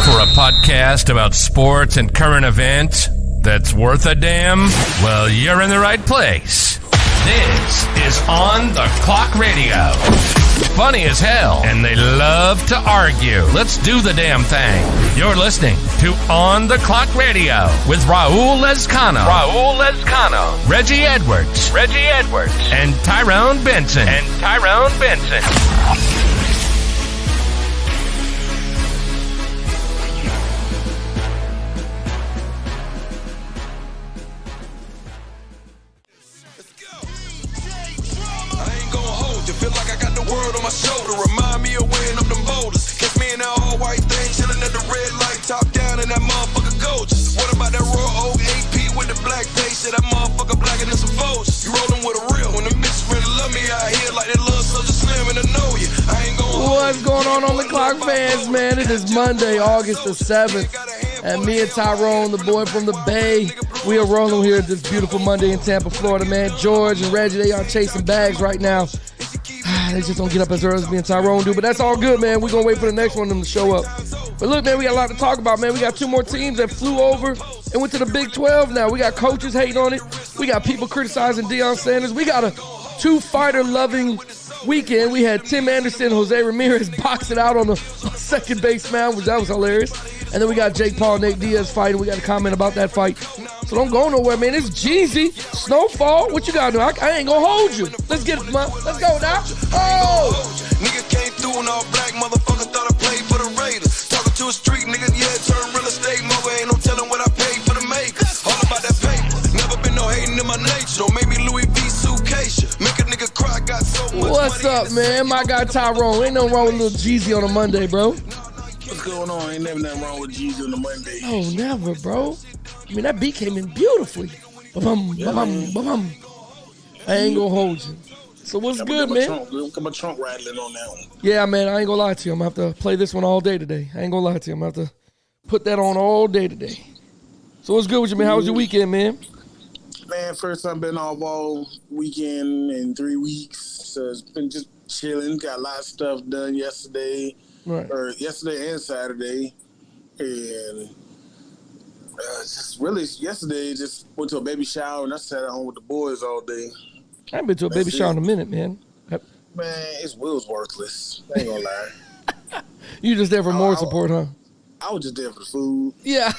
for a podcast about sports and current events that's worth a damn? Well, you're in the right place. This is On the Clock Radio. Funny as hell, and they love to argue. Let's do the damn thing. You're listening to On the Clock Radio with Raul Lezcano, Reggie Edwards, and Tyrone Benson, Feel like I got the world on my shoulder. Remind me of weighing up them boulders. Catch me in that all white thing, chilling at the red light, top down, and that motherfucker gorgeous. What about that raw old AP with the black face? Shit, that motherfucker blacker than some foes. You rollin' with a real. When the bitches really love me out here like that little Soldier Slim, and I know you. I ain't gonna. What's going on the clock, fans, man? It is Monday, August the 7th. And me and Tyrone, the boy from the Bay, we are rolling here this beautiful Monday in Tampa, Florida, man. George and Reggie, they are chasing bags right now. They just don't get up as early as me and Tyrone do, but that's all good, man. We're going to wait for the next one of them to show up. But look, man, we got a lot to talk about, man. We got two more teams that flew over and went to the Big 12 now. We got coaches hating on it. We got people criticizing Deion Sanders. We got a two-fighter-loving weekend. We had Tim Anderson and Jose Ramirez boxing out on the second base mound, which that was hilarious. And then we got Jake Paul and Nate Diaz fighting. We got a comment about that fight. So don't go nowhere, man. It's Jeezy. Snowfall. What you got to do? I ain't going to hold you. Let's get it, man. Let's go now. Oh! Nigga came through and all black motherfucker thought I played for the Raiders. Talking to a street nigga, yeah, turn real estate mogul. Ain't no telling what I paid for the makers. All about that paper. Never been no hating in my nature. Don't make me Louis V. Suitcase. Make a nigga cry. Got so much What's up, man? My guy Tyrone. Ain't nothing wrong with little Jeezy on a Monday, bro. What's going on? Ain't never nothing wrong with Jeezy on a Monday. Oh, never, bro. I mean, that beat came in beautifully. Ba-bum, ba-bum, ba-bum. I ain't gonna hold you. So what's good, man? Got my trunk rattling on that one. Yeah, man, I ain't gonna lie to you. I'm gonna have to play this one all day today. I ain't gonna lie to you. I'm gonna have to put that on all day today. So what's good with you, man? How was your weekend, man? Man, first time been off all weekend in 3 weeks. So it's been just chilling. Got a lot of stuff done yesterday. Right. Or yesterday and Saturday. And just really yesterday just went to a baby shower and I sat at home with the boys all day. I haven't been to a baby shower in a minute, man. Man, it's Will's worthless. I ain't gonna lie. You just there for more support, huh? I was just there for the food. Yeah.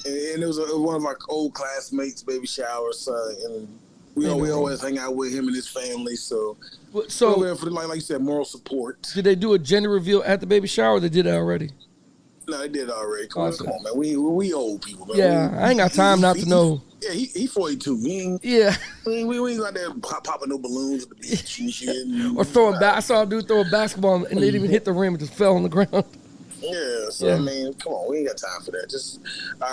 And it was one of our old classmates' baby shower, so and we always hang out with him and his family. So we're for like you said, moral support. Did they do a gender reveal at the baby shower? Or they did it already. No, they did it already. Come on, man. We old people, man. Yeah, I ain't got time not to know. Yeah, he 42. We ain't out there popping no balloons at the beach and shit. Or throwing I saw a dude throw a basketball and they didn't even hit the rim; it just fell on the ground. Yeah, so I mean, come on, we ain't got time for that. Just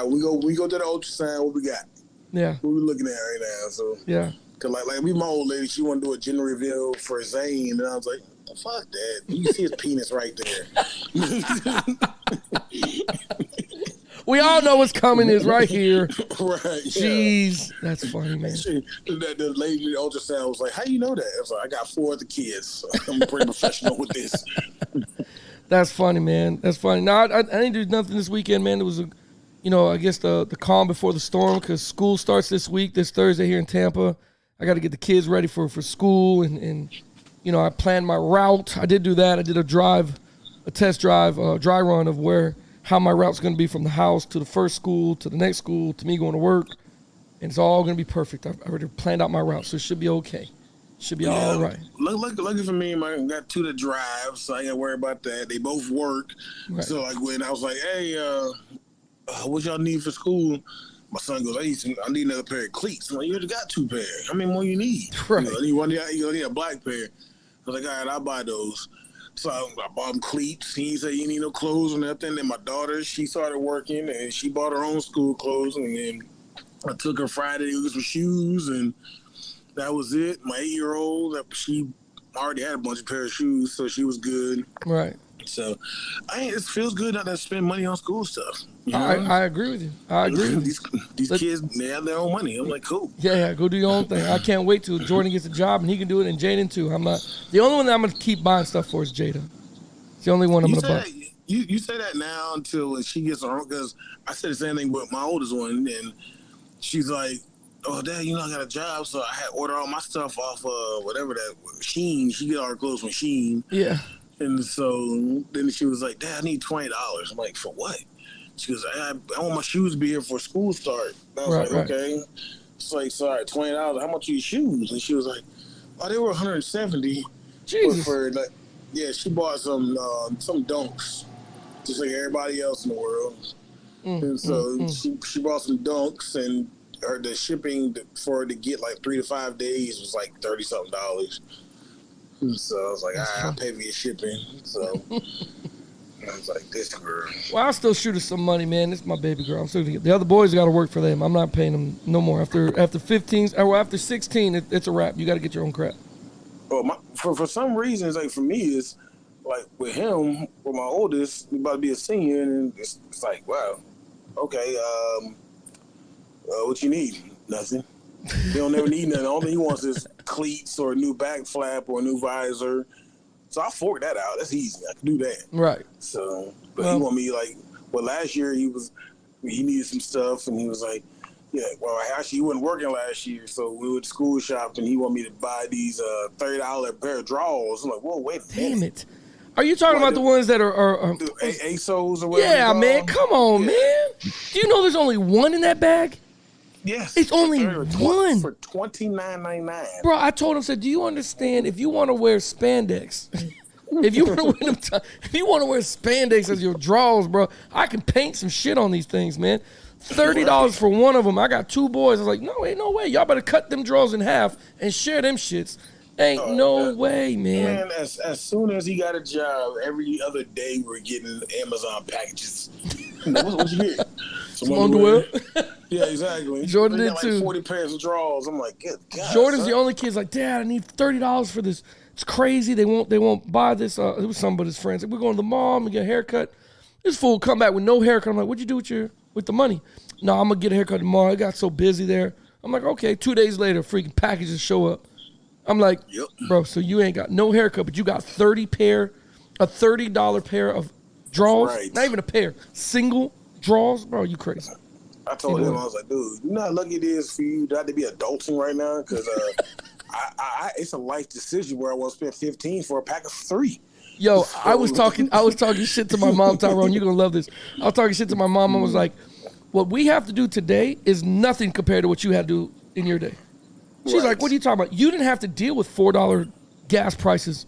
we go to the ultrasound. What we got? Yeah, what we looking at right now? So yeah, cause like my old lady, she wanted to do a gender reveal for Zane, and I was like, oh, fuck that. You see his penis right there. We all know what's coming is right here. Right. Jeez, that's funny, man. The lady in the ultrasound was like, how you know that? I was like, I got 4 other kids. So I'm pretty professional with this. That's funny, man. That's funny. No, I didn't do nothing this weekend, man. It was, I guess the calm before the storm because school starts this week, this Thursday here in Tampa. I got to get the kids ready for school, and I planned my route. I did do that. I did a test drive, dry run of how my route's going to be from the house to the first school, to the next school, to me going to work. And it's all going to be perfect. I've already planned out my route, so it should be okay. Should be all right. Lucky for me, I got 2 to drive, so I ain't got to worry about that. They both work. Right. So, like, when I was like, hey, what y'all need for school? My son goes, I need another pair of cleats. I'm like, you already got 2 pairs. How many more you need? Right. You need a black pair. I was like, all right, I'll buy those. So I bought him cleats. He said you need no clothes or nothing. Then my daughter, she started working, and she bought her own school clothes. And then I took her Friday to get some shoes, and that was it. My 8-year-old, she already had a bunch of pair of shoes, so she was good. Right. So it feels good not to spend money on school stuff. You know? I agree with you. These kids, they have their own money. I'm like, cool. Yeah, go do your own thing. I can't wait till Jordan gets a job and he can do it, and Jaden too. The only one that I'm going to keep buying stuff for is Jada. It's the only one I'm going to buy. you say that now until she gets her own, because I said the same thing with my oldest one, and she's like, "Oh, Dad, I got a job, so I had ordered all my stuff off whatever that Shein. She get all her clothes from Shein." Yeah. And so then she was like, "Dad, I need $20." I'm like, "For what?" She goes, I want my shoes to be here for school start." And I was like, "Okay." It's like, "Sorry, $20. How much are your shoes?" And she was like, "Oh, they were $170." Jesus. For like, yeah, she bought some Dunks, just like everybody else in the world. And so she bought some Dunks, and the shipping for her to get like 3 to 5 days was like $30-something. So I was like, all right, I'll pay for your shipping. So I was like, this girl. Well, I'll still shoot her some money, man. This is my baby girl. I'm still gonna get the other boys got to work for them. I'm not paying them no more. After 15, or after 16, it's a wrap. You got to get your own crap. Well, for some reason, it's like for me, it's like with him, with my oldest, he's about to be a senior, and it's like, wow, okay, what you need? Nothing. He don't never need nothing. All he wants is cleats or a new back flap or a new visor. So I forked that out. That's easy. I can do that. Right. So, but he want me like, well, last year he needed some stuff, and he was like, yeah, well, actually he wasn't working last year, so we went to school shop, and he wanted me to buy these $30 pair of drawers. I'm like, whoa, wait a minute. Damn it. Are you talking about the ones that are ASOS or whatever? Yeah, man. Come on, man. Do you know there's only one in that bag? Yes. It's only one. For $29.99. Bro, I told him, said, do you understand if you want to wear spandex, if you want to wear spandex as your drawers, bro, I can paint some shit on these things, man. $30 for one of them. I got 2 boys. I was like, no, ain't no way. Y'all better cut them drawers in half and share them shits. Ain't no way, man. Man, as soon as he got a job, every other day we're getting Amazon packages. What you get? Some underwear? Yeah, exactly. Jordan did like too. 40 pairs of drawers. I'm like, good God. Jordan's the only kid's like, Dad, I need $30 for this. It's crazy. They won't buy this. It was some of his friends. Like, we're going to the mall and get a haircut. This fool come back with no haircut. I'm like, what'd you do with the money? No, I'm gonna get a haircut tomorrow. I got so busy there. I'm like, okay. 2 days later, freaking packages show up. I'm like, bro, so you ain't got no haircut, but you got a $30 pair of drawers. Right. Not even a pair, single drawers, bro. You crazy? I told him, I was like, dude, you know how lucky it is for you not to be adulting right now, because it's a life decision where I want to spend $15 for a pack of 3. Yo, I was talking shit to my mom, Tyrone. You're gonna love this. I was talking shit to my mom. I was like, what we have to do today is nothing compared to what you had to do in your day. She's like, what are you talking about? You didn't have to deal with $4 gas prices.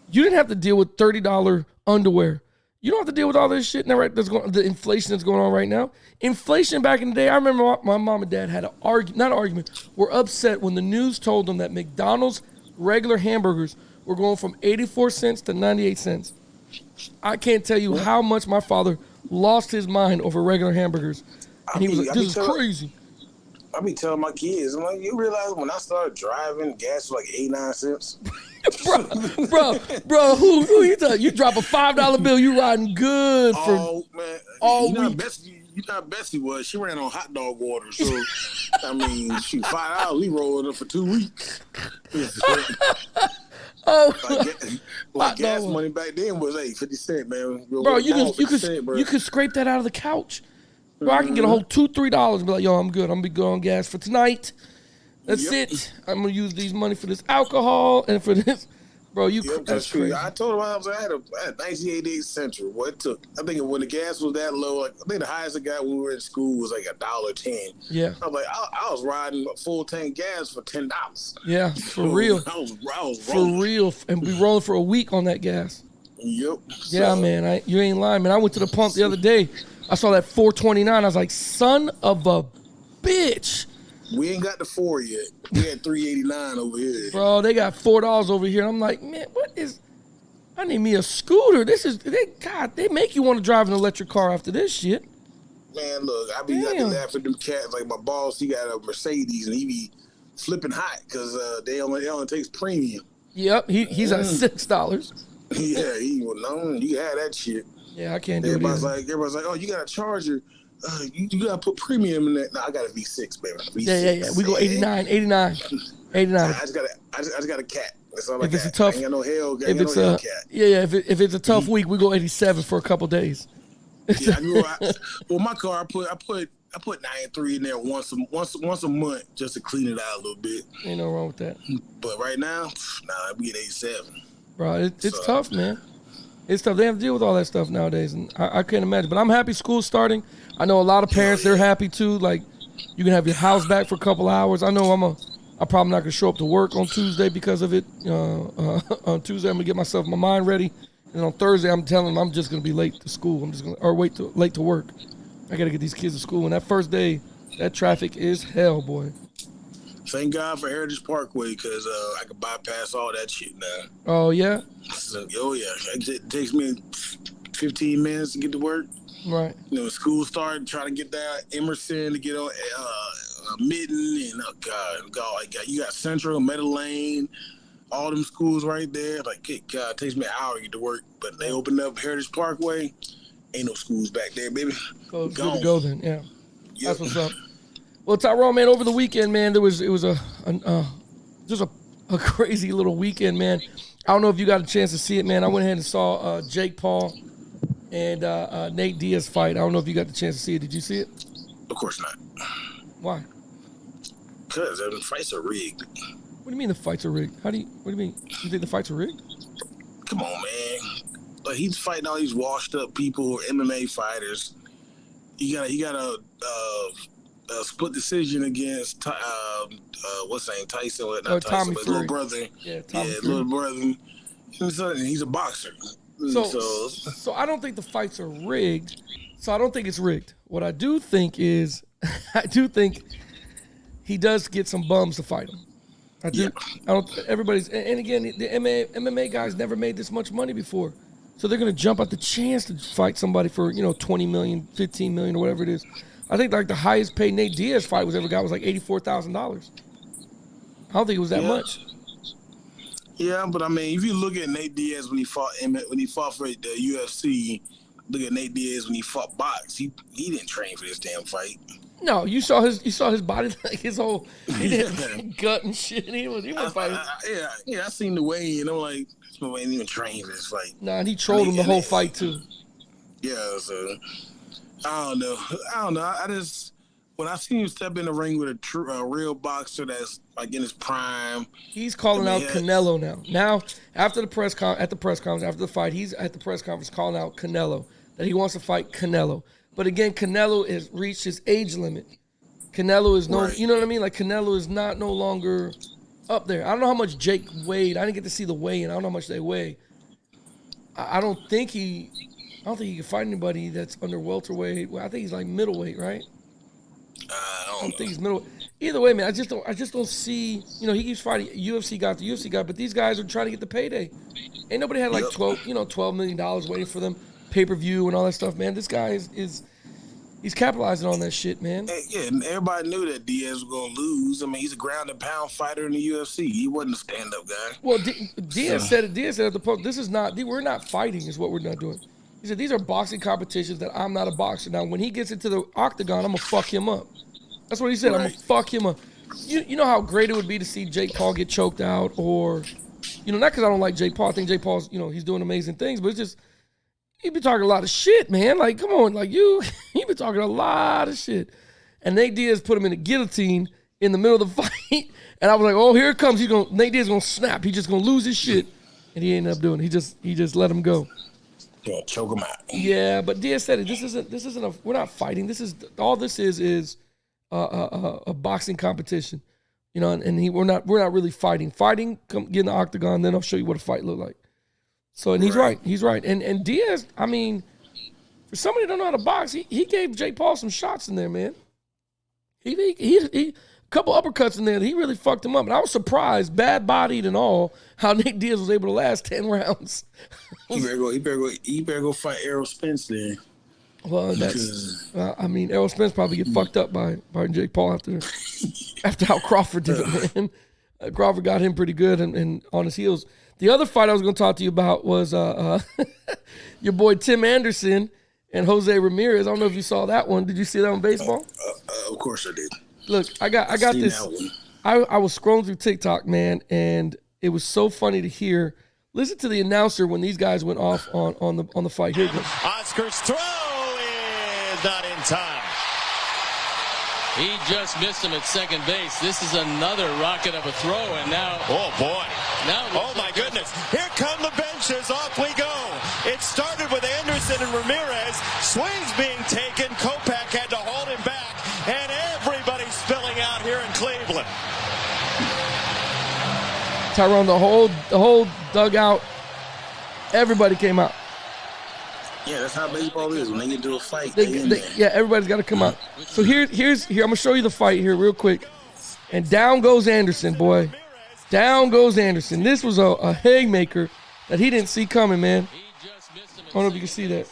You didn't have to deal with $30 underwear. You don't have to deal with all this shit now, right? The inflation that's going on right now. Inflation back in the day, I remember my mom and dad had were upset when the news told them that McDonald's regular hamburgers were going from 84 cents to 98 cents. I can't tell you how much my father lost his mind over regular hamburgers. And he was like, this is crazy. I be telling my kids, I'm like, you realize when I started driving, gas was like 89 cents? bro, who you talking? You drop a $5 bill, you riding good for all week. You know how Bessie was. She ran on hot dog water. So, I mean, shoot, $5, we rolled up for 2 weeks. Like gas money back then was 50 cents, man. Bro, you could scrape that out of the couch. Bro, I can get a whole $2-3 and be like, yo, I'm good. I'm gonna be good on gas for tonight. That's it. I'm gonna use these money for this alcohol and for this. Bro, that's crazy. I told him I had a 1988 Central. What it took, I think when the gas was that low, like I think the highest I got when we were in school was like $1.10. Yeah. I was like, I was riding a full tank gas for $10. Yeah, for real. I was rolling. For real, and we rolling for a week on that gas. Yep. Yeah, man, you ain't lying, man. I went to the pump the other day. I saw that $4.29. I was like, son of a bitch. We ain't got the 4 yet. We had $3.89 over here. Bro, they got $4 over here. I'm like, man, I need me a scooter. They make you want to drive an electric car after this shit. Man, look, I be laughing at them cats. Like my boss, he got a Mercedes, and he be flipping hot because they only takes premium. Yep, he's at $6. Yeah, you had that shit. Yeah, I can't do it. Everybody's like, oh, you got a Charger. You got to put premium in that. No, I got a V6, baby. V6. Yeah. We go 89. I just got a cat. That's all I If it's got. a tough, I ain't got no hell. if it's a if it's a tough week, we go 87 for a couple days. Yeah, well, my car, I put 93 in there once a month just to clean it out a little bit. Ain't no wrong with that. But right now, we get 87. Bro, it's tough, man. It's tough. They have to deal with all that stuff nowadays, and I can't imagine. But I'm happy school's starting. I know a lot of parents, they're happy too. Like, you can have your house back for a couple hours. I know I'm probably not going to show up to work on Tuesday because of it. On Tuesday, I'm going to get my mind ready. And on Thursday, I'm telling them I'm just going to be late to school. I'm just going to, late to work. I got to get these kids to school. And that first day, that traffic is hell, boy. Thank God for Heritage Parkway because I can bypass all that shit now. Oh, yeah? So, it takes me 15 minutes to get to work. Right. School started, trying to get down Emerson to get on Mitten, and you got Central, Meadow Lane, all them schools right there. Like, God, it takes me an hour to get to work. But they opened up Heritage Parkway. Ain't no schools back there, baby. Good to go then, yeah. Yep. That's what's up. Well, Tyrone, man, over the weekend, man, it was just a crazy little weekend, man. I don't know if you got a chance to see it, man. I went ahead and saw Jake Paul and Nate Diaz fight. I don't know if you got the chance to see it. Did you see it? Of course not. Why? Because the fights are rigged. What do you mean the fights are rigged? What do you mean? You think the fights are rigged? Come on, man. Like, he's fighting all these washed up people, MMA fighters. You got a split decision against what's his name, Tyson? Not Tyson, but little brother. Yeah, little brother. He's a boxer. So I don't think the fights are rigged. So I don't think it's rigged. What I do think is, I do think he does get some bums to fight him. I do. Yeah. I don't. Everybody's, and again, the MMA guys never made this much money before, so they're gonna jump at the chance to fight somebody for 20 million, 15 million, or whatever it is. I think like the highest paid Nate Diaz fight was ever got was like $84,000. I don't think it was that much. Yeah, but I mean, if you look at Nate Diaz when he fought for the UFC, look at Nate Diaz when he fought box. He didn't train for this damn fight. No, you saw his body, like his whole gut and shit. He was fighting. I seen the way, and I'm like, this man ain't even trained for this fight. Nah, and he trolled him the whole fight too. Yeah, so I don't know. I just, when I seen him step in the ring with a real boxer that's like in his prime, he's calling out Canelo now. Now, after the press conference, after the fight, he's at the press conference calling out Canelo, that he wants to fight Canelo. But again, Canelo has reached his age limit. Canelo is right. You know what I mean? Like, Canelo is no longer up there. I don't know how much Jake weighed. I didn't get to see the weigh-in. I don't know how much they weigh. I don't think he can fight anybody that's under welterweight. Well, I think he's like middleweight, right? I don't think he's middleweight. Either way, man, I just don't see. He keeps fighting UFC guy, but these guys are trying to get the payday. Ain't nobody had like $12 million waiting for them, pay-per-view and all that stuff, man. This guy he's capitalizing on that shit, man. Yeah, and everybody knew that Diaz was gonna lose. I mean, he's a ground and pound fighter in the UFC. He wasn't a stand-up guy. Well, Diaz said at the post, we're not fighting, is what we're not doing. He said, these are boxing competitions that I'm not a boxer. Now, when he gets into the octagon, I'm going to fuck him up. That's what he said. Right. I'm going to fuck him up. You know how great it would be to see Jake Paul get choked out or, not because I don't like Jake Paul. I think Jake Paul's, he's doing amazing things, but it's just, he been talking a lot of shit, man. Like, come on. Like, he been talking a lot of shit. And Nate Diaz put him in a guillotine in the middle of the fight. And I was like, oh, here it comes. Nate Diaz going to snap. He's just going to lose his shit. And he ended up doing it. He just let him go. Yeah, choke him out. Yeah, but Diaz said it. This isn't we're not fighting. This is a boxing competition, and we're not really fighting. Fighting, come get in the octagon, then I'll show you what a fight look like. So, and he's right. And Diaz, I mean, for somebody that don't know how to box, he gave Jake Paul some shots in there, man. He a couple uppercuts in there. He really fucked him up, and I was surprised, bad bodied and all, how Nate Diaz was able to last 10 rounds. He better go fight Errol Spence then. Well, that's. Errol Spence probably get fucked up by Jake Paul after how Crawford did it, man. Crawford got him pretty good and on his heels. The other fight I was going to talk to you about was your boy Tim Anderson and Jose Ramirez. I don't know if you saw that one. Did you see that on baseball? Of course I did. Look, I got this. I was scrolling through TikTok, man, and it was so funny to hear. Listen to the announcer when these guys went off on the fight. Here it goes. Oscar's throw is not in time. He just missed him at second base. This is another rocket of a throw, and now... Oh, boy. Now oh, my goodness. Here come the benches. Off we go. It started with Anderson and Ramirez. Swings being taken. Kopech had to hold him back, and everybody's spilling out here in Cleveland. Tyrone, the whole dugout, everybody came out. Yeah, that's how baseball is. When they get into a fight, yeah, everybody's got to come out. So here, I'm gonna show you the fight here real quick. And down goes Anderson, boy. Down goes Anderson. This was a haymaker that he didn't see coming, man. I don't know if you can see that.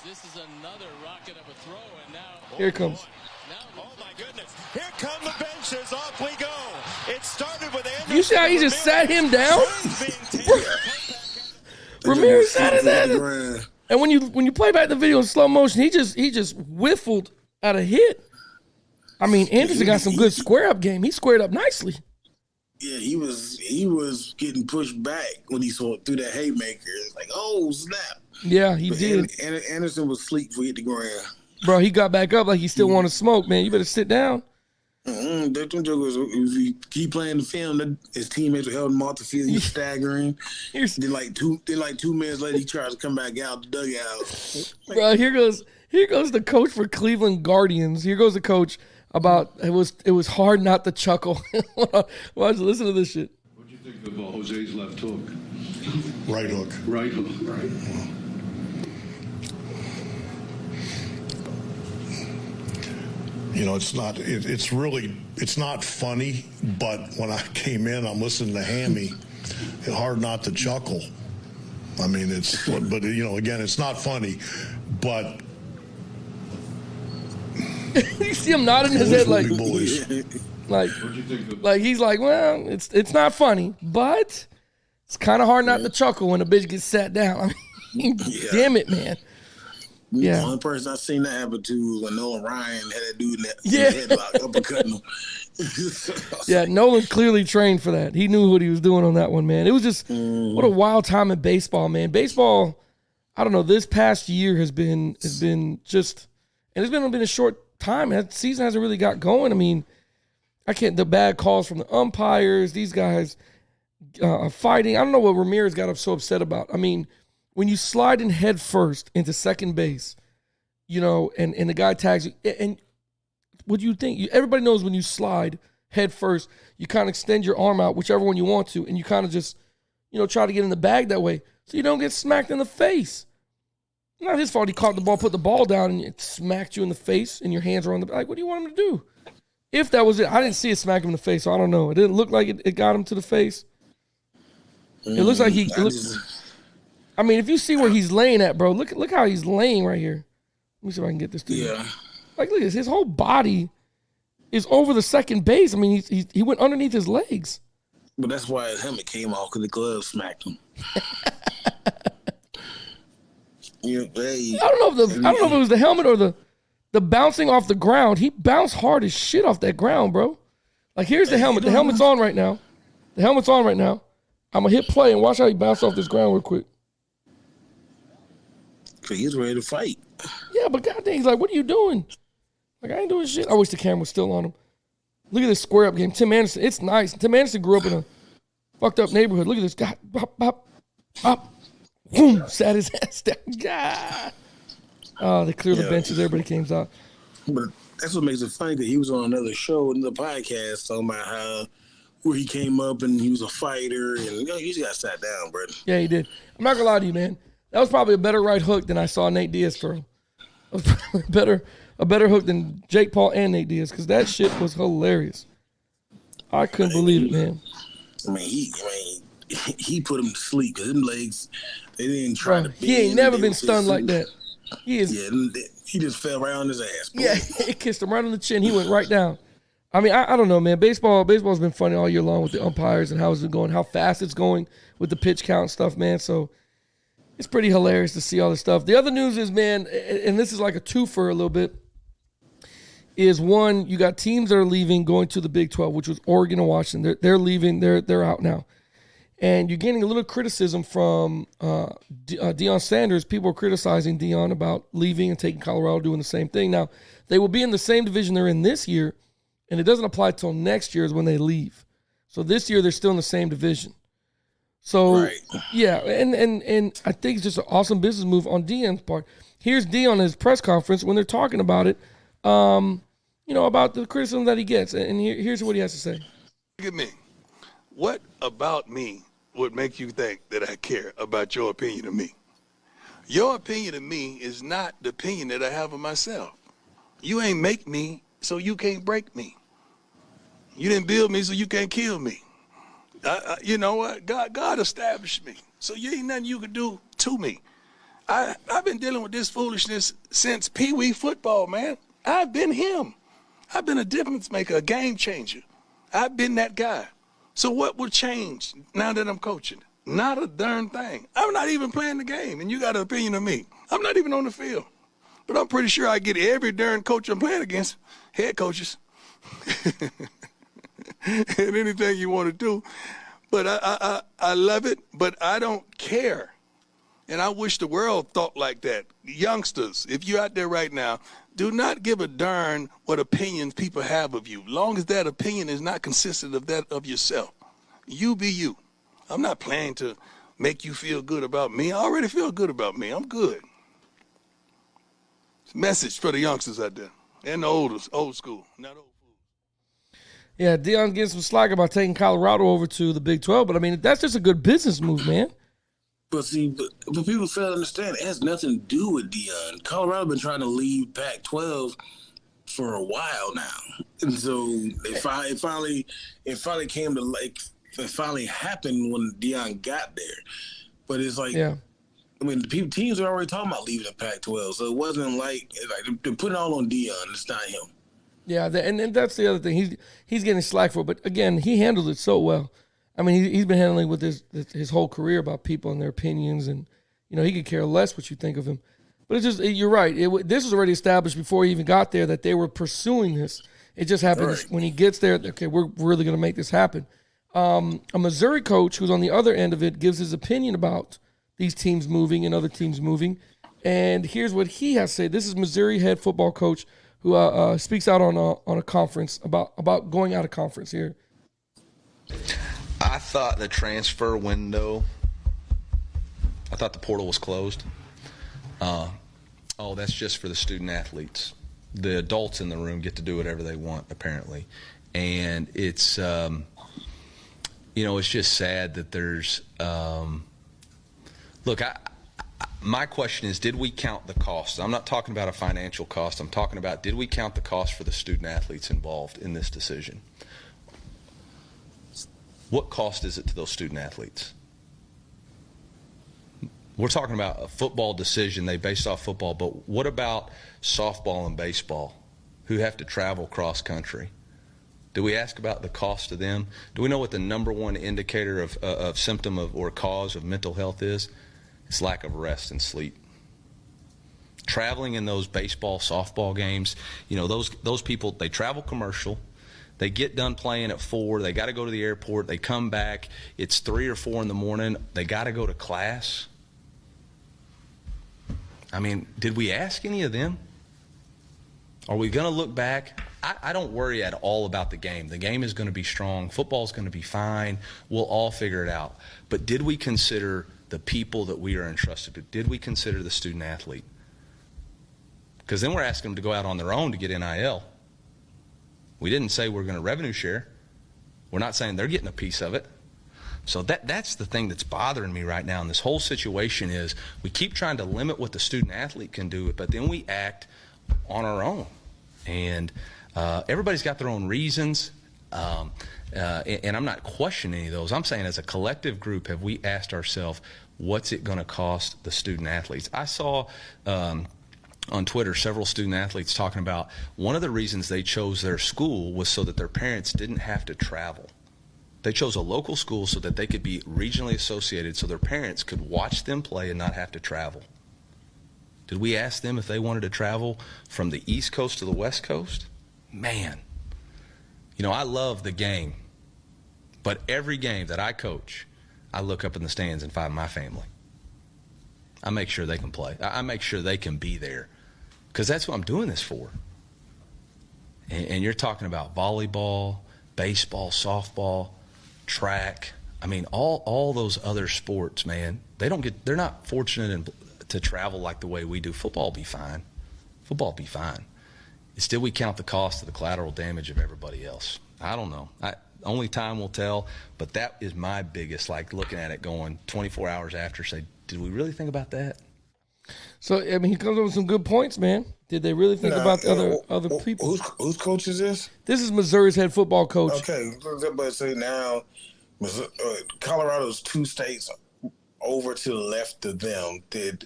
Here it comes. Oh my goodness! Here come the benches. Off we go. It started with Anderson. You see how he just sat him down? Ramirez sat him down. And when you play back the video in slow motion, he just whiffled at a hit. I mean, Anderson got some good square up game. He squared up nicely. Yeah, he was getting pushed back when he saw it through that haymaker. It's like, oh snap! Yeah, he did. Anderson was asleep before he hit the ground. Bro, he got back up like he still wanted to smoke. Man, you better sit down. Them jokers, if you keep playing the film, his teammates were holding him off the field. He was staggering. Then like 2 minutes later, he tries to come back out the dugout. Bro, here goes the coach for Cleveland Guardians. Here goes the coach about it was hard not to chuckle. Watch, listen to this shit. What do you think of Jose's left hook? Right hook. Right hook. Right. You know, it's not funny, but when I came in, I'm listening to Hammy, it's hard not to chuckle. I mean, but you know, again, it's not funny, but. You see him nodding his head like he's like, well, it's not funny, but it's kind of hard not to chuckle when a bitch gets sat down. I mean, damn it, man. Yeah. The only person I seen that happen to was when Nolan Ryan had that dude in the headlock uppercutting him. Yeah, Nolan clearly trained for that. He knew what he was doing on that one, man. It was just what a wild time in baseball, man. Baseball, I don't know, this past year has been just, and it's been a short time. That season hasn't really got going. I mean, the bad calls from the umpires, these guys fighting. I don't know what Ramirez got so upset about. I mean, when you slide in head first into second base, you know, and the guy tags you, and what do you think? Everybody knows when you slide head first, you kind of extend your arm out, whichever one you want to, and you kind of just, you know, try to get in the bag that way so you don't get smacked in the face. Not his fault. He caught the ball, put the ball down, and it smacked you in the face, and your hands are on the back. What do you want him to do? If that was it, I didn't see it smack him in the face, so I don't know. It didn't look like it got him to the face. It looks like I mean, if you see where he's laying at, bro, look how he's laying right here. Let me see if I can get this to you. Yeah. Like, look at this. His whole body is over the second base. I mean, he went underneath his legs. But that's why his helmet came off, because the glove smacked him. I don't know if it was the helmet or the bouncing off the ground. He bounced hard as shit off that ground, bro. Like, here's the helmet. The helmet's on right now. I'm going to hit play and watch how he bounced off this ground real quick. Because he's ready to fight. Yeah, but goddamn, he's like, what are you doing? Like, I ain't doing shit. I wish the camera was still on him. Look at this square up game. Tim Anderson, it's nice. Tim Anderson grew up in a fucked up neighborhood. Look at this guy. Bop, bop, bop. Boom, sat his ass down. God. Oh, they clear the benches. Everybody came out. But that's what makes it funny, that he was on another show, another podcast, talking about how where he came up and he was a fighter, and he just got sat down, bro. Yeah, he did. I'm not gonna lie to you, man. That was probably a better right hook than I saw Nate Diaz throw. That was probably a better hook than Jake Paul and Nate Diaz, because that shit was hilarious. I couldn't believe it, man. I mean, he put him to sleep, because them legs, they didn't try to bend. He ain't never been stunned like that. He just fell right on his ass. Boy. Yeah, it kissed him right on the chin. He went right down. I mean, I don't know, man. Baseball's been funny all year long with the umpires and how it's going, how fast it's going with the pitch count and stuff, man. So it's pretty hilarious to see all this stuff. The other news is, man, and this is like a twofer a little bit, is one, you got teams that are leaving, going to the Big 12, which was Oregon and Washington. They're leaving. They're out now. And you're getting a little criticism from Deion Sanders. People are criticizing Deion about leaving and taking Colorado, doing the same thing. Now, they will be in the same division they're in this year, and it doesn't apply till next year is when they leave. So this year they're still in the same division. So, yeah, and I think it's just an awesome business move on Deion's part. Here's Deion in his press conference when they're talking about it, about the criticism that he gets. And here's what he has to say. Look at me. What about me would make you think that I care about your opinion of me? Your opinion of me is not the opinion that I have of myself. You ain't make me, so you can't break me. You didn't build me, so you can't kill me. You know what? God established me, so you ain't nothing you can do to me. I've been dealing with this foolishness since Pee Wee football, man. I've been him. I've been a difference maker, a game changer. I've been that guy. So what will change now that I'm coaching? Not a darn thing. I'm not even playing the game, and you got an opinion of me. I'm not even on the field. But I'm pretty sure I get every darn coach I'm playing against, head coaches, and anything you want to do. But I love it, but I don't care. And I wish the world thought like that. Youngsters, if you're out there right now, do not give a darn what opinions people have of you, long as that opinion is not consistent of that of yourself. You be you. I'm not planning to make you feel good about me. I already feel good about me. I'm good. It's a message for the youngsters out there and the old school, not old food. Yeah, Deion getting some slack about taking Colorado over to the Big 12, but I mean, that's just a good business move, man. But see, but people fail to understand it has nothing to do with Deion. Colorado been trying to leave Pac-12 for a while now, and so it finally came to like it finally happened when Deion got there. But it's like, I mean, the teams are already talking about leaving the Pac-12, so it wasn't like they're putting it all on Deion. It's not him. Yeah, and that's the other thing. He's getting slack for it, but again, he handled it so well. I mean, he's been handling with his whole career about people and their opinions, and he could care less what you think of him. But it's just you're right. This was already established before he even got there that they were pursuing this. It just happened when he gets there. Okay, we're really going to make this happen. A Missouri coach who's on the other end of it gives his opinion about these teams moving and other teams moving, and here's what he has to say. This is Missouri head football coach who speaks out on a conference about going out of conference here. I thought the transfer window, I thought the portal was closed. That's just for the student athletes. The adults in the room get to do whatever they want, apparently. And it's, it's just sad that there's, my question is, did we count the costs? I'm not talking about a financial cost. I'm talking about, did we count the cost for the student athletes involved in this decision? What cost is it to those student athletes? We're talking about a football decision. They based off football, but what about softball and baseball who have to travel cross country? Do we ask about the cost to them? Do we know what the number one indicator of symptom or cause of mental health is? It's lack of rest and sleep. Traveling in those baseball, softball games, those people, they travel commercial. They get done playing at 4. They got to go to the airport. They come back. It's 3 or 4 in the morning. They got to go to class. I mean, did we ask any of them? Are we going to look back? I don't worry at all about the game. The game is going to be strong. Football is going to be fine. We'll all figure it out. But did we consider the people that we are entrusted with? Did we consider the student athlete? Because then we're asking them to go out on their own to get NIL. We didn't say we're going to revenue share. We're not saying they're getting a piece of it. So that's the thing that's bothering me right now in this whole situation is we keep trying to limit what the student athlete can do, but then we act on our own. And everybody's got their own reasons, and I'm not questioning any of those. I'm saying as a collective group, have we asked ourselves, what's it going to cost the student athletes? I saw on Twitter several student athletes talking about one of the reasons they chose their school was so that their parents didn't have to travel. They chose a local school so that they could be regionally associated so their parents could watch them play and not have to travel. Did we ask them if they wanted to travel from the East Coast to the West Coast? Man, I love the game, but every game that I coach, I look up in the stands and find my family. I make sure they can play. I make sure they can be there because that's what I'm doing this for. And you're talking about volleyball, baseball, softball, track. I mean, all those other sports, man, they're not fortunate to travel like the way we do. Football be fine. Still, we count the cost of the collateral damage of everybody else. I don't know. Only time will tell, but that is my biggest, like, looking at it going 24 hours after, say, did we really think about that? So, I mean, he comes up with some good points, man. Did they really think about the other people? Whose coach is this? This is Missouri's head football coach. Okay, but say now, Colorado's 2 states over to the left of them. Did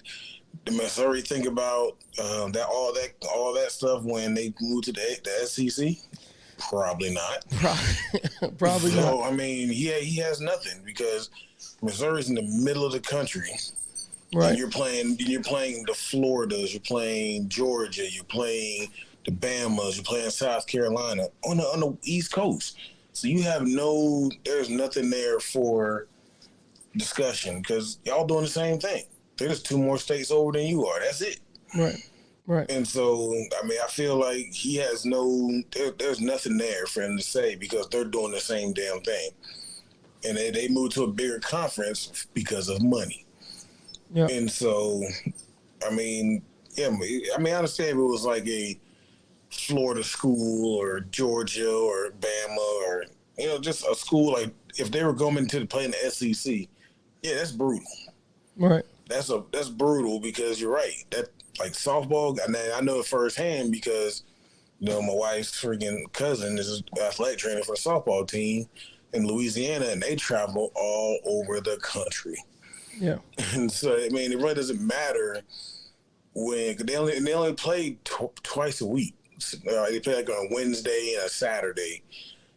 the Missouri think about all that stuff when they moved to the SEC? Probably not. Probably not. So I mean, he has nothing because Missouri's in the middle of the country. Right. And you're playing the Floridas, you're playing Georgia, you're playing the Bamas, you're playing South Carolina on the East Coast. So you have there's nothing there for discussion because y'all doing the same thing. There's 2 more states over than you are. That's it. Right. And so, I mean, I feel like he has there's nothing there for him to say because they're doing the same damn thing. And they moved to a bigger conference because of money. Yeah. And so, I mean, I understand if it was like a Florida school or Georgia or Bama or, just a school like if they were going to play in the SEC, yeah, that's brutal. Right. That's brutal because you're right. That like softball, I know it firsthand because, my wife's freaking cousin is an athletic trainer for a softball team in Louisiana, and they travel all over the country. Yeah. And so, I mean, it really doesn't matter when they only play twice a week. They play like on a Wednesday and a Saturday.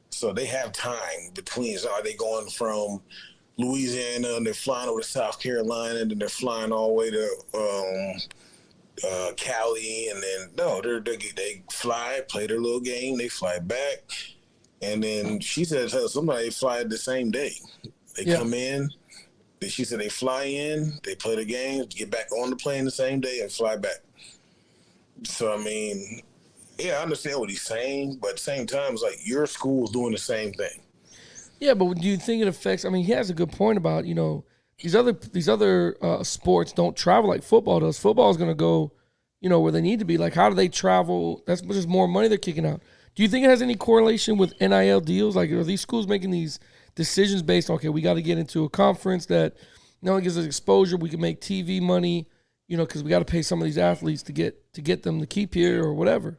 So they have time between. So are they going from Louisiana and they're flying over to South Carolina and then they're flying all the way to Cali and then they fly, play their little game, they fly back. And then she said somebody fly the same day. They come in. She said they fly in, they play the game, get back on the plane the same day, and fly back. So, I mean, I understand what he's saying, but at the same time, it's like your school's doing the same thing. Yeah, but do you think it affects? I mean, he has a good point about these other sports don't travel like football does. Football is going to go, where they need to be. Like, how do they travel? That's just more money they're kicking out. Do you think it has any correlation with NIL deals? Like, are these schools making these decisions based on, okay, we got to get into a conference that not only gives us exposure, we can make TV money, because we got to pay some of these athletes to get them to keep here or whatever.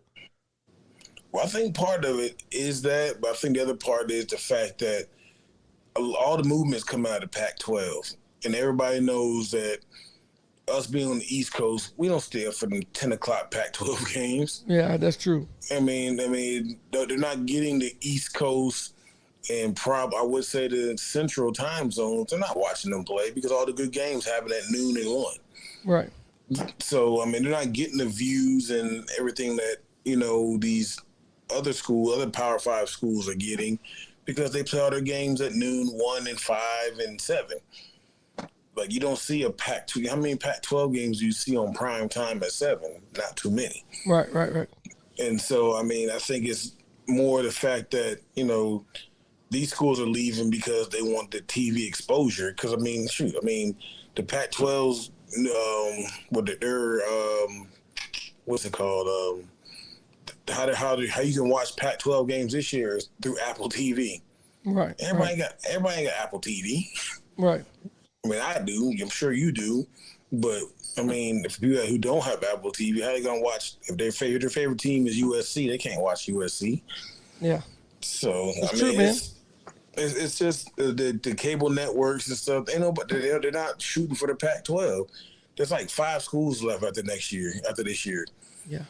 Well, I think part of it is that, but I think the other part is the fact that all the movements come out of Pac-12, and everybody knows that us being on the East Coast, we don't stay up for the 10 o'clock Pac-12 games. Yeah, that's true. I mean, they're not getting the East Coast and I would say the Central time zones. They're not watching them play because all the good games happen at noon and 1. Right. So, I mean, they're not getting the views and everything that, these other Power 5 schools are getting because they play all their games at noon, 1, and 5, and 7. Like, you don't see a Pac-12. How many Pac-12 games do you see on prime time at 7? Not too many. Right. And so, I mean, I think it's more the fact that, these schools are leaving because they want the TV exposure. Because, the Pac-12's, what's it called? How you can watch Pac-12 games this year is through Apple TV. Right. Everybody got Apple TV. Right. I mean, I do. I'm sure you do. But, if people who don't have Apple TV, how are they going to watch? If their favorite team is USC, they can't watch USC. Yeah. So, That's true, man. It's just the cable networks and stuff. They're not shooting for the Pac-12. There's like 5 schools left after this year. Yeah.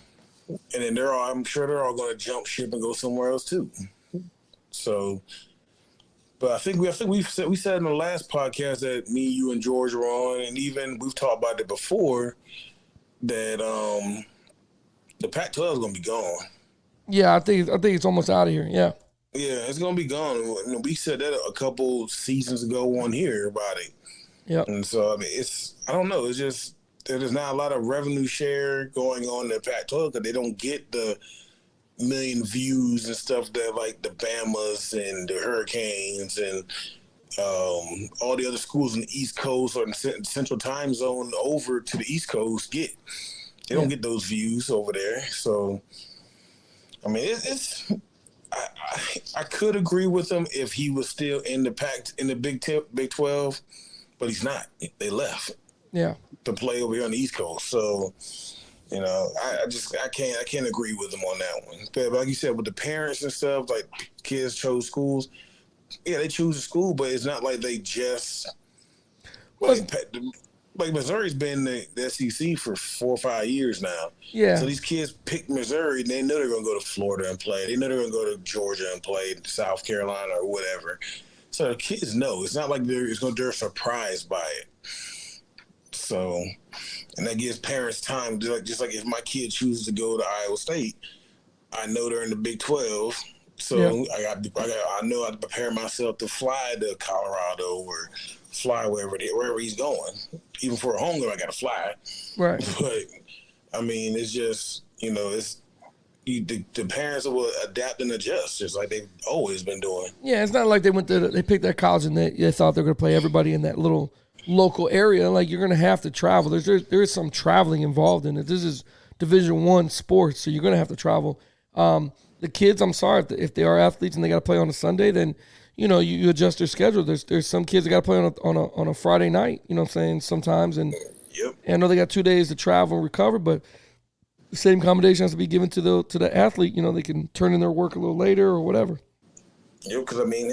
And then I'm sure they're all going to jump ship and go somewhere else too. So, but I think we said in the last podcast that me, you, and George were on, and even we've talked about it before that the Pac-12 is going to be gone. Yeah, I think it's almost out of here. Yeah. Yeah, it's gonna be gone. You know, we said that a couple seasons ago on here about it. Yep. And so I mean, I don't know. It's just there's not a lot of revenue share going on in the Pac-12 because they don't get the million views and stuff that like the Bamas and the Hurricanes and all the other schools in the East Coast or in the Central Time Zone over to the East Coast get. They don't get those views over there. So, I mean, I could agree with him if he was still in the Big 12, but he's not. They left. Yeah. To play over here on the East Coast. So, you know, I can't agree with him on that one. But like you said, with the parents and stuff, like kids chose schools. Yeah, they choose a school, but it's not like they just like Missouri's been the SEC for 4 or 5 years now. Yeah. So these kids pick Missouri, and they know they're going to go to Florida and play. They know they're going to go to Georgia and play, South Carolina or whatever. So the kids know. It's not like they're surprised by it. So, and that gives parents time. Just like if my kid chooses to go to Iowa State, I know they're in the Big 12. So I know I have to prepare myself to fly to Colorado or fly wherever he's going. Even for a home game, I got to fly. Right. But I mean, it's just the parents will adapt and adjust, just like they've always been doing. Yeah, it's not like they picked that college and they thought they were going to play everybody in that little local area. Like, you're going to have to travel. There is some traveling involved in it. This is Division I sports, so you're going to have to travel. The kids, I'm sorry, if they are athletes and they got to play on a Sunday, then you adjust their schedule. There's some kids that got to play on a Friday night. You know what I'm saying? Sometimes, and I know they got 2 days to travel and recover, but the same accommodation has to be given to the athlete. They can turn in their work a little later or whatever. Yeah, because I mean,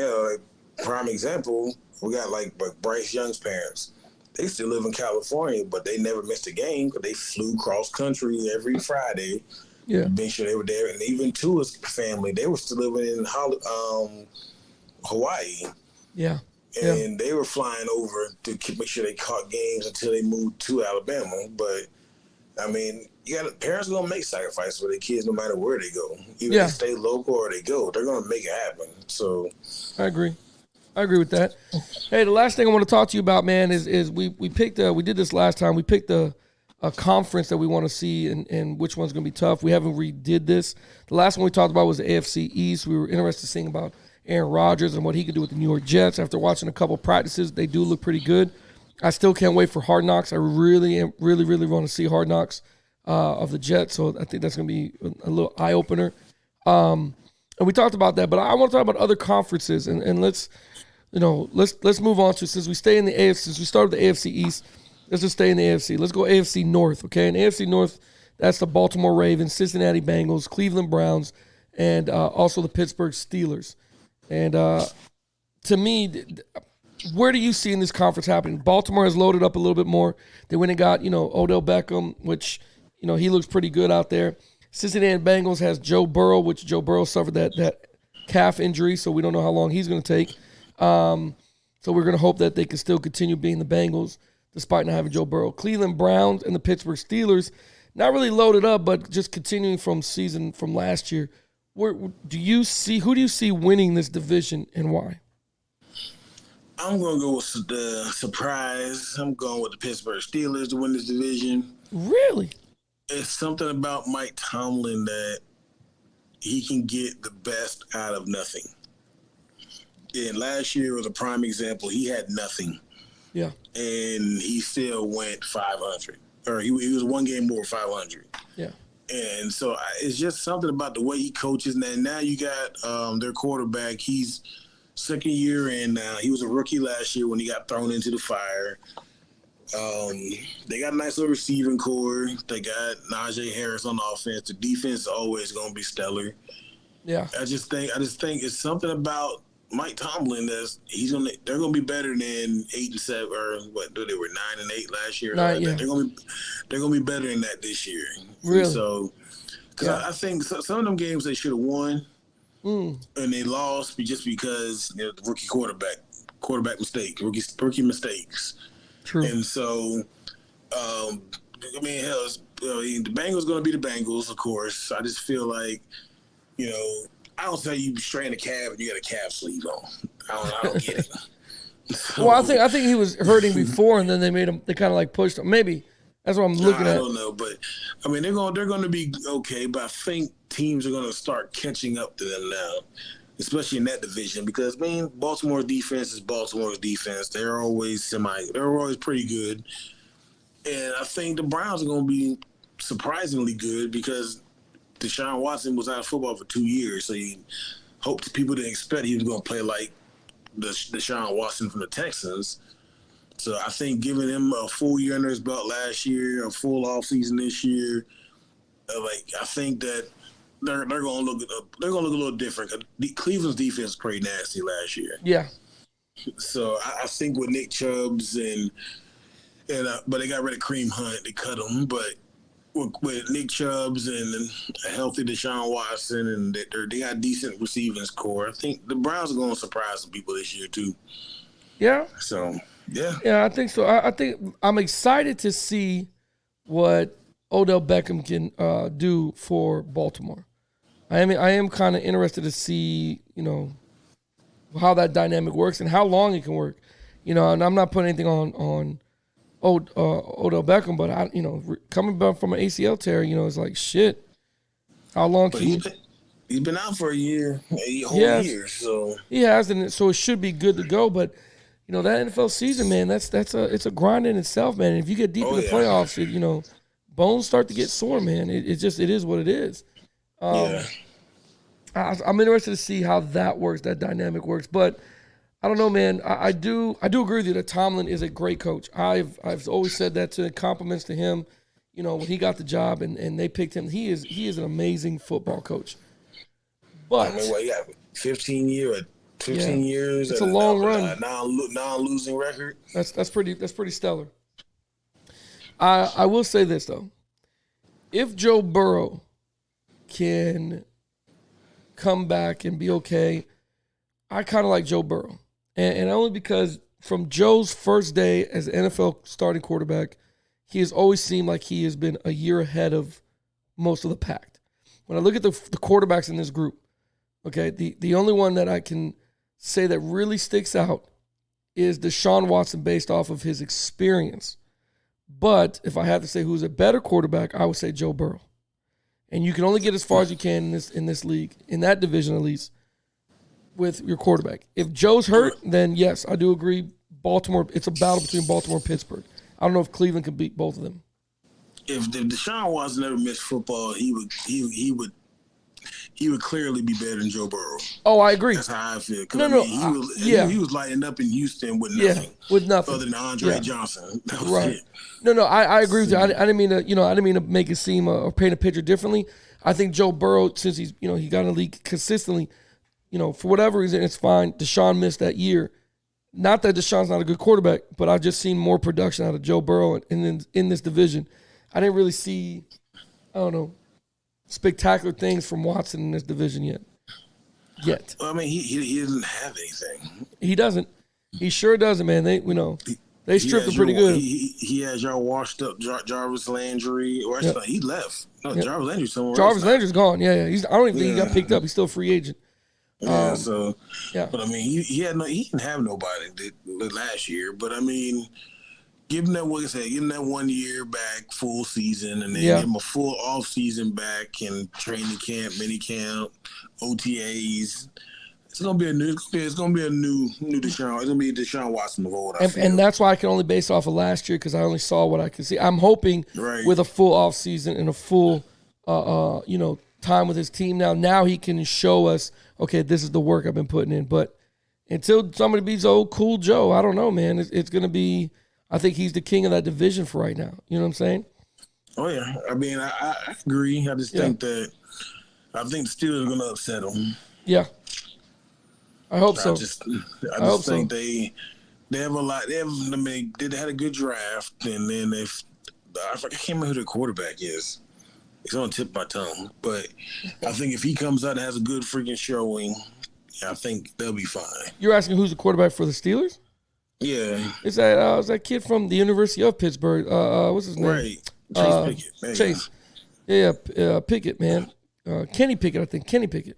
prime example, we got like Bryce Young's parents. They still live in California, but they never missed a game because they flew cross country every Friday. Yeah, make sure they were there, and even to his family, they were still living in Hawaii. Yeah, and they were flying over to make sure they caught games until they moved to Alabama. But I mean, parents are gonna make sacrifices for their kids no matter where they go. Either they stay local or they go, they're gonna make it happen. So I agree with that. Hey, the last thing I want to talk to you about, man, is we picked we did this last time. We picked a conference that we want to see and which one's going to be tough. We haven't redid this. The last one we talked about was the AFC East. We were interested in seeing about Aaron Rodgers and what he could do with the New York Jets. After watching a couple practices, they do look pretty good. I still can't wait for Hard Knocks. I really want to see Hard Knocks of the Jets. So I think that's going to be a little eye-opener. And we talked about that, but I want to talk about other conferences and let's move on to, since we stay in the AFC, since we started the AFC East, let's just stay in the AFC. Let's go AFC North, okay? In AFC North, that's the Baltimore Ravens, Cincinnati Bengals, Cleveland Browns, and also the Pittsburgh Steelers. And to me, where do you see in this conference happening? Baltimore has loaded up a little bit more. They went and got, Odell Beckham, which, he looks pretty good out there. Cincinnati Bengals has Joe Burrow, which Joe Burrow suffered that calf injury, so we don't know how long he's going to take. So we're going to hope that they can still continue being the Bengals despite not having Joe Burrow. Cleveland Browns and the Pittsburgh Steelers, not really loaded up, but just continuing from last year. Who do you see winning this division and why? I'm going to go with the surprise. I'm going with the Pittsburgh Steelers to win this division. Really? It's something about Mike Tomlin that he can get the best out of nothing. And last year was a prime example. He had nothing. Yeah. And he still went 500. Or he was one game more 500. Yeah. And so it's just something about the way he coaches. And now you got their quarterback. He's second year in now. He was a rookie last year when he got thrown into the fire. They got a nice little receiving core. They got Najee Harris on offense. The defense is always going to be stellar. Yeah. I just think it's something about Mike Tomlin they're gonna be better than 8-7 or what? They were 9-8 last year. Yeah. They're gonna be better than that this year. Really? So, because I think some of them games they should have won, and they lost just because the rookie quarterback mistake, rookie mistakes. True. And so, I mean, hell, the Bengals gonna be the Bengals, of course. I just feel like, I don't say you strain a calf and you got a calf sleeve on. I don't get it. Well, I think he was hurting before, and then they kind of like pushed him. Maybe that's what I'm looking at. I don't know, but I mean they're going to be okay. But I think teams are going to start catching up to them now, especially in that division, because Baltimore's defense is Baltimore's defense. They're always pretty good, and I think the Browns are going to be surprisingly good because Deshaun Watson was out of football for 2 years, so you hoped people didn't expect he was going to play like the Deshaun Watson from the Texans. So I think giving him a full year under his belt last year, a full offseason this year, I think that they're going to look a little different. Cleveland's defense was pretty nasty last year. Yeah. So I think with Nick Chubbs but they got rid of Kareem Hunt, they cut him, but with Nick Chubbs and a healthy Deshaun Watson, and they got decent receiving core, I think the Browns are going to surprise some people this year too. Yeah. So, yeah. Yeah, I think so. I think I'm excited to see what Odell Beckham can do for Baltimore. I am kind of interested to see, how that dynamic works and how long it can work. And I'm not putting anything on Odell Beckham, but coming back from an ACL tear, it's like shit. How long can he's been out for a year, year, so he has, and so it should be good to go. But that NFL season, man, it's a grind in itself, man. And if you get deep in the playoffs, bones start to get sore, man. It is what it is. I'm interested to see how that works, that dynamic works, but. I don't know, man. I do agree with you that Tomlin is a great coach. I've always said that to compliments to him. When he got the job and they picked him, he is an amazing football coach. But he got 15 years. It's a long run. Non-losing record. That's pretty stellar. I will say this though, if Joe Burrow can come back and be okay, I kind of like Joe Burrow. And only because from Joe's first day as an NFL starting quarterback, he has always seemed like he has been a year ahead of most of the pack. When I look at the quarterbacks in this group, okay, the only one that I can say that really sticks out is Deshaun Watson based off of his experience. But if I had to say who's a better quarterback, I would say Joe Burrow. And you can only get as far as you can in this league, in that division at least, with your quarterback. If Joe's hurt, then yes, I do agree. Baltimore, it's a battle between Baltimore and Pittsburgh. I don't know if Cleveland can beat both of them. If Deshaun Watson never missed football, he would clearly be better than Joe Burrow. Oh, I agree. That's how I feel. He was lighting up in Houston with nothing. With nothing. Other than Andre Johnson. That was right. it. No, I agree with you. I didn't mean to make it seem or paint a picture differently. I think Joe Burrow, since he got in the league consistently, for whatever reason, it's fine. Deshaun missed that year. Not that Deshaun's not a good quarterback, but I've just seen more production out of Joe Burrow in this division. I didn't really see, spectacular things from Watson in this division yet. Well, I mean, he doesn't have anything. He doesn't. He sure doesn't, man. They stripped him pretty good. He has y'all washed up Jarvis Landry. Or he left. No, Jarvis Landry's somewhere Jarvis else. Landry's gone. Yeah. I don't even think he got picked up. He's still a free agent. Yeah, but I mean, he didn't have nobody last year. But I mean, give him that 1 year back, full season, and then give him a full off season back and training camp, mini camp, OTAs. It's gonna be a new Deshaun. It's gonna be a Deshaun Watson of old. And that's why I can only base off of last year because I only saw what I could see. I'm hoping with a full off season and a full, time with his team now he can show us, okay, this is the work I've been putting in. But until somebody beats old cool Joe, I don't know, man. It's going to be, I think he's the king of that division for right now. You know what I'm saying? Oh, yeah. I mean, I agree. I just think I think the Steelers are going to upset them. Yeah. I hope so. I just think they have a lot. They had a good draft, and then I can't remember who their quarterback is. It's on the tip of my tongue. But I think if he comes out and has a good freaking showing, I think they'll be fine. You're asking who's the quarterback for the Steelers? Yeah. It's that kid from the University of Pittsburgh. What's his name? Right. Chase Pickett. Chase. Yeah, Pickett, man. Kenny Pickett, I think. Kenny Pickett.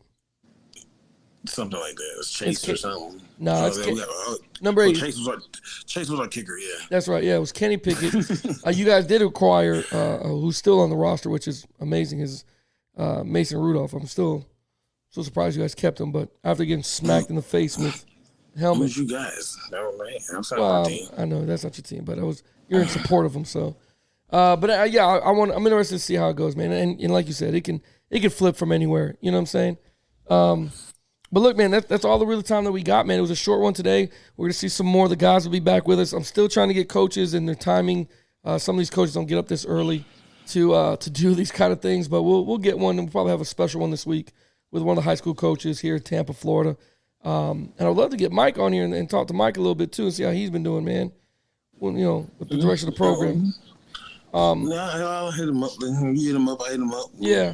Something like that. It's Chase or something. No, it's number 8. Chase was our kicker, yeah. That's right. Yeah, it was Kenny Pickett. You guys did acquire who's still on the roster, which is amazing, is Mason Rudolph. I'm still so surprised you guys kept him, but after getting smacked in the face with helmet. Who's you guys? No, man. I'm sorry, my team. I know that's not your team, but you're in support of them, so. I'm interested to see how it goes, man. And like you said, it can flip from anywhere. You know what I'm saying? But look, man, that's all the real time that we got, man. It was a short one today. We're going to see some more. The guys will be back with us. I'm still trying to get coaches and their timing. Some of these coaches don't get up this early to do these kind of things, but we'll get one, and we'll probably have a special one this week with one of the high school coaches here in Tampa, Florida. And I'd love to get Mike on here and talk to Mike a little bit too and see how he's been doing, man. Well, with the direction of the program. I'll hit him up. You hit him up, I hit him up. Yeah.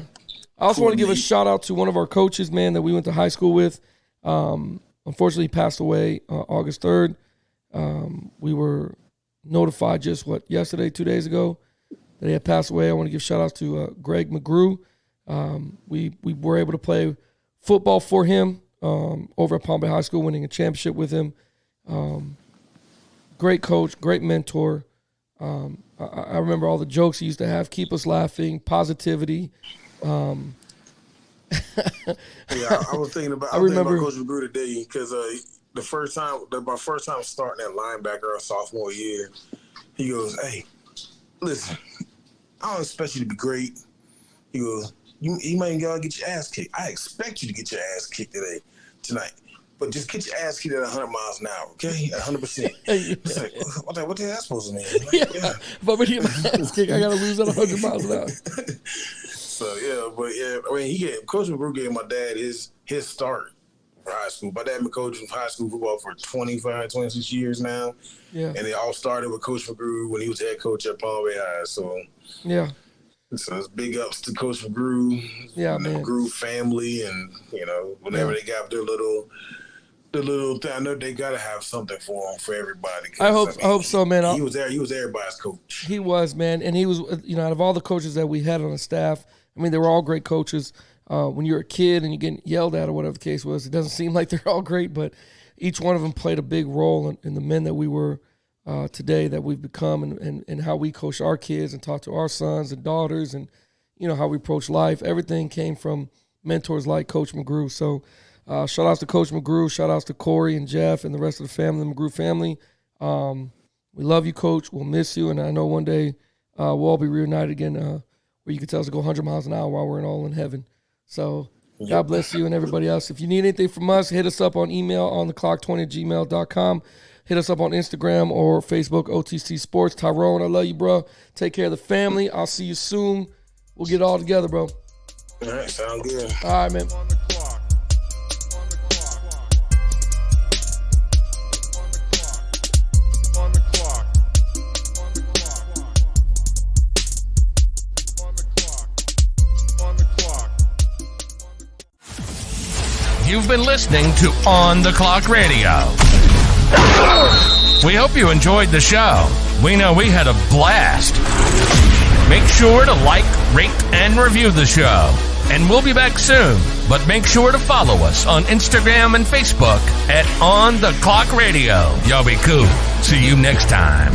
I also want to give a shout-out to one of our coaches, man, that we went to high school with. Unfortunately, he passed away August 3rd. We were notified yesterday, 2 days ago, that he had passed away. I want to give shout-outs to Greg McGrew. We were able to play football for him over at Palm Bay High School, winning a championship with him. Great coach, great mentor. I remember all the jokes he used to have, keep us laughing, positivity. I was thinking about Coach McGrew today because my first time starting at linebacker our sophomore year, he goes, "Hey, listen, I don't expect you to be great." He goes, "You might get your ass kicked. I expect you to get your ass kicked tonight. But just get your ass kicked at 100 miles an hour, okay? 100%. It's like, what the hell is that supposed to mean? Like, yeah. If I'm going to get my ass kicked, I got to lose at 100 miles an hour. So, Coach McGrew gave my dad his start for high school. My dad been coaching high school football for 25, 26 years now. Yeah. And they all started with Coach McGrew when he was head coach at Palm Bay High. So, yeah. So it's big ups to Coach McGrew, and the McGrew family, and whenever they got their little thing, I know they gotta have something for him, for everybody. I hope so, man. He was there. He was everybody's coach. He was, man, and he was. Out of all the coaches that we had on the staff, I mean, they were all great coaches. When you're a kid and you're getting yelled at or whatever the case was, it doesn't seem like they're all great, but each one of them played a big role in the men that we were today, that we've become, and how we coach our kids and talk to our sons and daughters, and how we approach life. Everything came from mentors like Coach McGrew. So shout outs to Coach McGrew, shout outs to Corey and Jeff and the rest of the family, the McGrew family. We love you, Coach. We'll miss you, and I know one day we'll all be reunited again, where you can tell us to go 100 miles an hour while we're all in heaven. So God bless you and everybody else. If you need anything from us, hit us up on email ontheclock20@gmail.com. Hit us up on Instagram or Facebook, OTC Sports. Tyrone, I love you, bro. Take care of the family. I'll see you soon. We'll get it all together, bro. All right, sound good. All right, man. You've been listening to On the Clock Radio. We hope you enjoyed the show. We know we had a blast. Make sure to like, rate, and review the show. And we'll be back soon. But make sure to follow us on Instagram and Facebook at On the Clock Radio. Y'all be cool. See you next time.